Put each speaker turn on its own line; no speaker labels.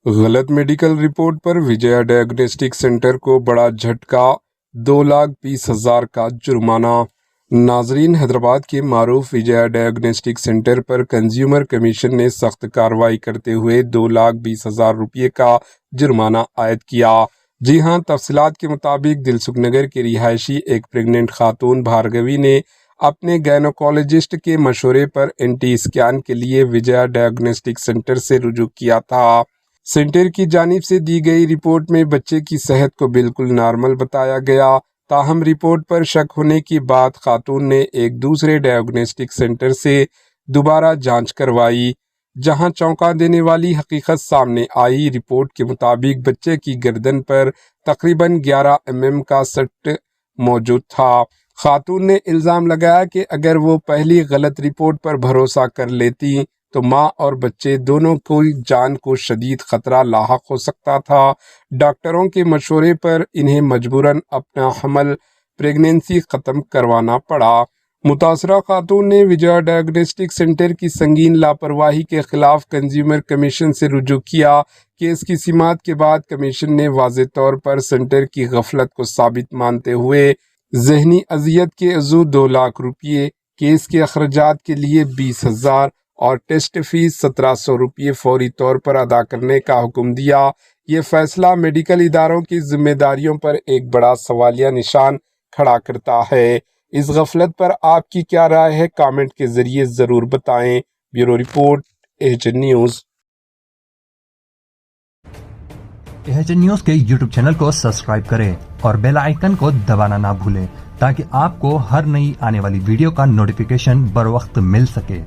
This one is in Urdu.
غلط میڈیکل رپورٹ پر وجے ڈائگنوسٹک سینٹر کو بڑا جھٹکا، 2,20,000 کا جرمانہ۔ ناظرین، حیدرآباد کے معروف وجے ڈائگنوسٹک سینٹر پر کنزیومر کمیشن نے سخت کارروائی کرتے ہوئے 2,20,000 روپے کا جرمانہ عائد کیا۔ جی ہاں، تفصیلات کے مطابق دلسکھ نگر کے رہائشی ایک پریگننٹ خاتون بھارگوی نے اپنے گائنوکالوجسٹ کے مشورے پر NT اسکین کے لیے وجے ڈائگنوسٹک سینٹر سے رجوع کیا تھا۔ سینٹر کی جانب سے دی گئی رپورٹ میں بچے کی صحت کو بالکل نارمل بتایا گیا، تاہم رپورٹ پر شک ہونے کے بعد خاتون نے ایک دوسرے ڈائگنوسٹک سینٹر سے دوبارہ جانچ کروائی، جہاں چونکا دینے والی حقیقت سامنے آئی۔ رپورٹ کے مطابق بچے کی گردن پر تقریباً 11 mm کا سٹ موجود تھا۔ خاتون نے الزام لگایا کہ اگر وہ پہلی غلط رپورٹ پر بھروسہ کر لیتی تو ماں اور بچے دونوں کی جان کو شدید خطرہ لاحق ہو سکتا تھا۔ ڈاکٹروں کے مشورے پر انہیں مجبوراً اپنا حمل پریگنینسی ختم کروانا پڑا۔ متاثرہ خاتون نے وجے ڈائگنوسٹک سینٹر کی سنگین لاپرواہی کے خلاف کنزیومر کمیشن سے رجوع کیا۔ کیس کی سماعت کے بعد کمیشن نے واضح طور پر سینٹر کی غفلت کو ثابت مانتے ہوئے ذہنی اذیت کے عوض 2 لاکھ روپے، کیس کے اخراجات کے لیے 20,000 اور ٹیسٹ فیس 1,700 روپے فوری طور پر ادا کرنے کا حکم دیا۔ یہ فیصلہ میڈیکل اداروں کی ذمہ داریوں پر ایک بڑا سوالیہ نشان کھڑا کرتا ہے۔ اس غفلت پر آپ کی کیا رائے ہے؟ کامنٹ کے ذریعے ضرور بتائیں۔ Bureau report, AHN news.
AHN news کے YouTube چینل کو سبسکرائب کریں اور بیل آئیکن کو دبانا نہ بھولیں تاکہ آپ کو ہر نئی آنے والی ویڈیو کا نوٹیفیکیشن بر وقت مل سکے۔